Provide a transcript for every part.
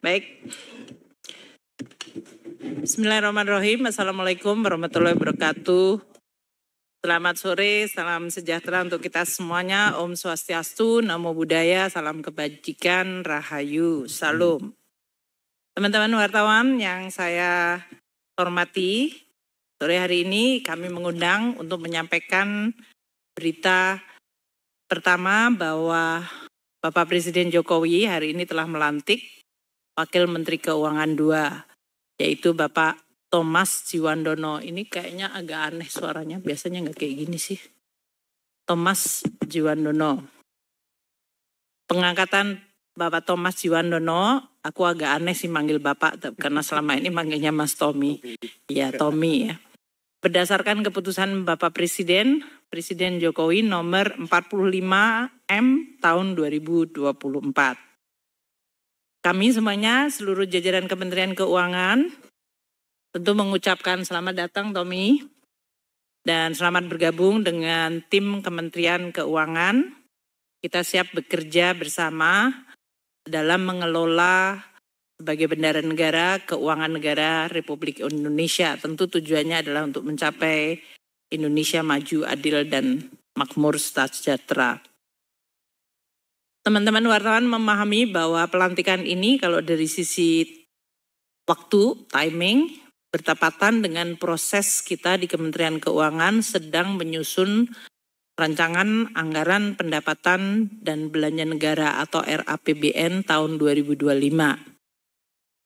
Baik. Bismillahirrahmanirrahim. Assalamualaikum warahmatullahi wabarakatuh. Selamat sore, salam sejahtera untuk kita semuanya. Om Swastiastu, Namo Buddhaya, salam kebajikan, Rahayu, Salam. Teman-teman wartawan yang saya hormati, sore hari ini kami mengundang untuk menyampaikan berita pertama bahwa Bapak Presiden Jokowi hari ini telah melantik Wakil Menteri Keuangan 2, yaitu Bapak Thomas Djiwandono. Ini kayaknya agak aneh suaranya, biasanya nggak kayak gini sih. Thomas Djiwandono. Pengangkatan Bapak Thomas Djiwandono, aku agak aneh sih manggil Bapak, karena selama ini manggilnya Mas Tommy. Ya, Tommy ya. Berdasarkan keputusan Bapak Presiden Jokowi nomor 45M tahun 2024. Kami semuanya, seluruh jajaran Kementerian Keuangan, tentu mengucapkan selamat datang Tommy dan selamat bergabung dengan tim Kementerian Keuangan. Kita siap bekerja bersama dalam mengelola sebagai bendahara negara keuangan negara Republik Indonesia. Tentu tujuannya adalah untuk mencapai Indonesia maju, adil, dan makmur sejahtera. Teman-teman wartawan memahami bahwa pelantikan ini kalau dari sisi waktu, timing, bertepatan dengan proses kita di Kementerian Keuangan sedang menyusun rancangan anggaran pendapatan dan belanja negara atau RAPBN tahun 2025.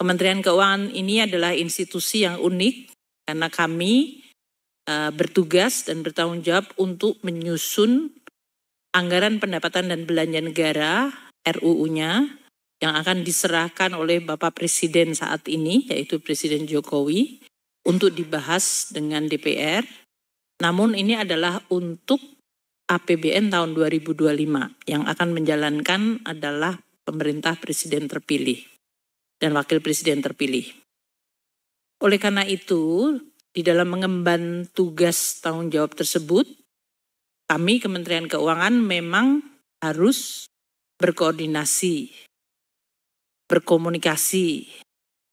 Kementerian Keuangan ini adalah institusi yang unik karena kami bertugas dan bertanggung jawab untuk menyusun anggaran pendapatan dan belanja negara RUU-nya yang akan diserahkan oleh Bapak Presiden saat ini, yaitu Presiden Jokowi, untuk dibahas dengan DPR. Namun ini adalah untuk APBN tahun 2025, yang akan menjalankan adalah pemerintah Presiden terpilih dan Wakil Presiden terpilih. Oleh karena itu, di dalam mengemban tugas tanggung jawab tersebut, kami Kementerian Keuangan memang harus berkoordinasi, berkomunikasi,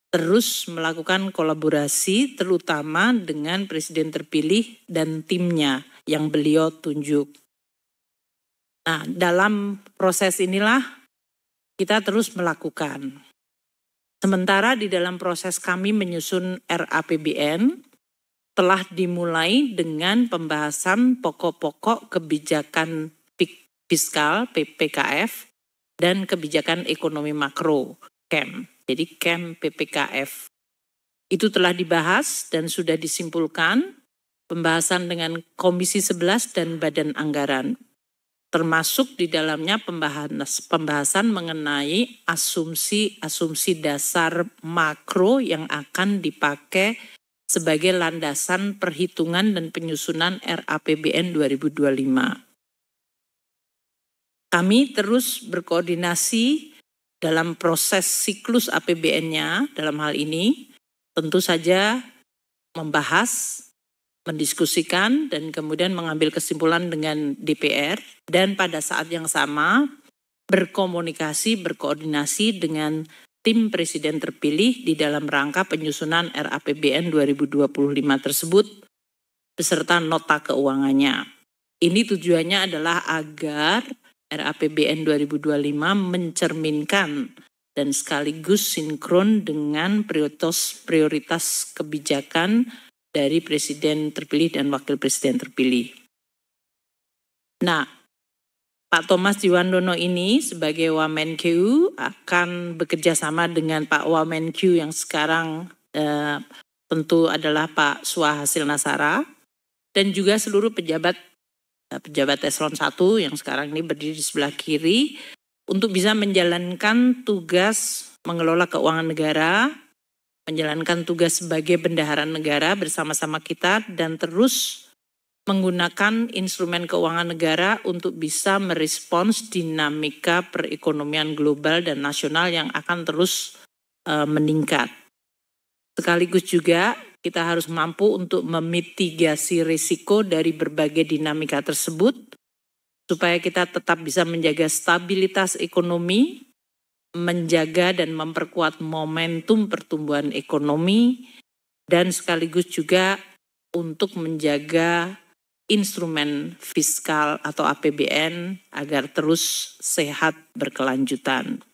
terus melakukan kolaborasi terutama dengan Presiden terpilih dan timnya yang beliau tunjuk. Nah, dalam proses inilah kita terus melakukan. Sementara di dalam proses kami menyusun RAPBN telah dimulai dengan pembahasan pokok-pokok kebijakan fiskal PPKF dan kebijakan ekonomi makro KEM. Jadi KEM PPKF itu telah dibahas dan sudah disimpulkan pembahasan dengan Komisi 11 dan Badan Anggaran. Termasuk di dalamnya pembahasan mengenai asumsi dasar makro yang akan dipakai sebagai landasan perhitungan dan penyusunan RAPBN 2025. Kami terus berkoordinasi dalam proses siklus APBN-nya dalam hal ini, tentu saja membahas, mendiskusikan, dan kemudian mengambil kesimpulan dengan DPR, dan pada saat yang sama berkomunikasi, berkoordinasi dengan tim Presiden terpilih di dalam rangka penyusunan RAPBN 2025 tersebut beserta nota keuangannya. Ini tujuannya adalah agar RAPBN 2025 mencerminkan dan sekaligus sinkron dengan prioritas kebijakan dari Presiden terpilih dan Wakil Presiden terpilih. Nah, Pak Thomas Djiwandono ini sebagai Wamenkeu akan bekerja sama dengan Pak Wamenkeu yang sekarang tentu adalah Pak Suhasil Nasara dan juga seluruh pejabat eselon 1 yang sekarang ini berdiri di sebelah kiri untuk bisa menjalankan tugas mengelola keuangan negara, menjalankan tugas sebagai bendahara negara bersama-sama kita dan terus menggunakan instrumen keuangan negara untuk bisa merespons dinamika perekonomian global dan nasional yang akan terus meningkat. Sekaligus juga kita harus mampu untuk memitigasi risiko dari berbagai dinamika tersebut supaya kita tetap bisa menjaga stabilitas ekonomi, menjaga dan memperkuat momentum pertumbuhan ekonomi dan sekaligus juga untuk menjaga instrumen fiskal atau APBN agar terus sehat berkelanjutan.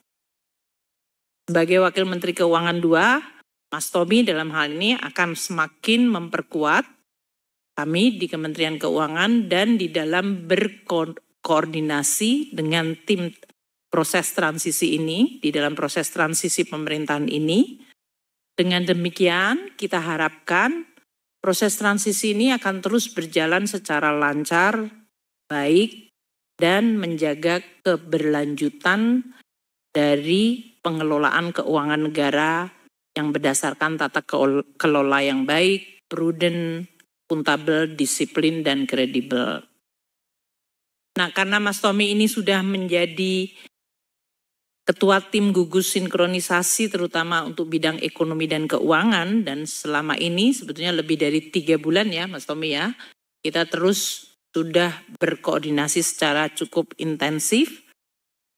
Sebagai Wakil Menteri Keuangan 2, Mas Tommy dalam hal ini akan semakin memperkuat kami di Kementerian Keuangan dan di dalam berkoordinasi dengan tim proses transisi ini, di dalam proses transisi pemerintahan ini. Dengan demikian kita harapkan proses transisi ini akan terus berjalan secara lancar, baik, dan menjaga keberlanjutan dari pengelolaan keuangan negara yang berdasarkan tata kelola yang baik, prudent, akuntabel, disiplin, dan kredibel. Nah, karena Mas Tommy ini sudah menjadi Ketua Tim Gugus Sinkronisasi terutama untuk bidang ekonomi dan keuangan, dan selama ini sebetulnya lebih dari 3 bulan ya Mas Tommy ya, kita terus sudah berkoordinasi secara cukup intensif.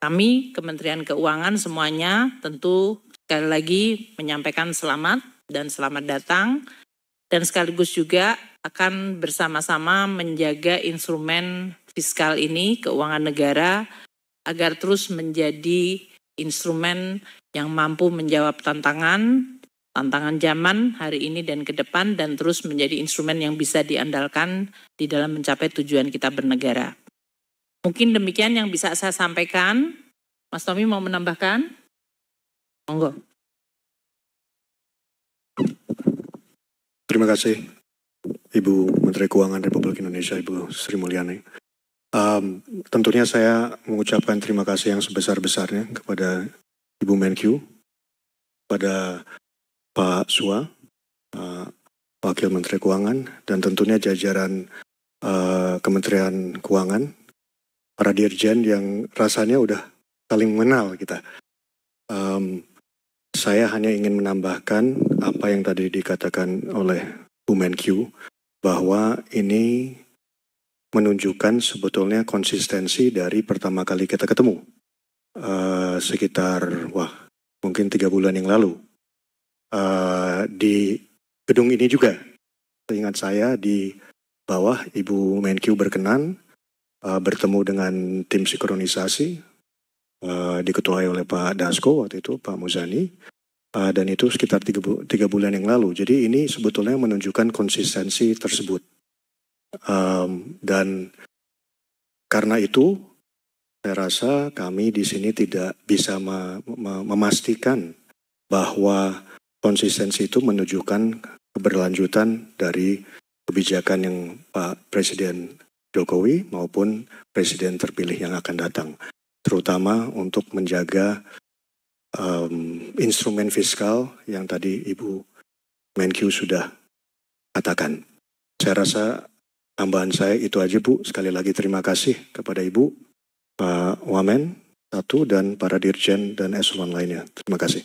Kami Kementerian Keuangan semuanya tentu sekali lagi menyampaikan selamat dan selamat datang, dan sekaligus juga akan bersama-sama menjaga instrumen fiskal ini, keuangan negara, agar terus menjadi instrumen yang mampu menjawab tantangan zaman hari ini dan ke depan, dan terus menjadi instrumen yang bisa diandalkan di dalam mencapai tujuan kita bernegara. Mungkin demikian yang bisa saya sampaikan. Mas Tommy mau menambahkan? Monggo. Terima kasih Ibu Menteri Keuangan Republik Indonesia, Ibu Sri Mulyani. Tentunya saya mengucapkan terima kasih yang sebesar-besarnya kepada Ibu Menkyu, kepada Pak Sua, Wakil Menteri Keuangan, dan tentunya jajaran Kementerian Keuangan, para dirjen yang rasanya udah saling mengenal kita. Saya hanya ingin menambahkan apa yang tadi dikatakan oleh Bu Menkyu, bahwa ini menunjukkan sebetulnya konsistensi dari pertama kali kita ketemu. Sekitar mungkin 3 bulan yang lalu. Di gedung ini juga, seingat saya di bawah Ibu Menkyu berkenan bertemu dengan tim sinkronisasi, diketuai oleh Pak Dasko waktu itu, Pak Muzani, dan itu sekitar 3 bulan yang lalu. Jadi ini sebetulnya menunjukkan konsistensi tersebut. Dan karena itu saya rasa kami di sini tidak bisa memastikan bahwa konsistensi itu menunjukkan keberlanjutan dari kebijakan yang Pak Presiden Jokowi maupun Presiden terpilih yang akan datang, terutama untuk menjaga instrumen fiskal yang tadi Ibu Menkyu sudah katakan. Saya rasa tambahan saya itu aja Bu. Sekali lagi terima kasih kepada Ibu, Pak Wamen, dan para dirjen dan eselon lainnya. Terima kasih.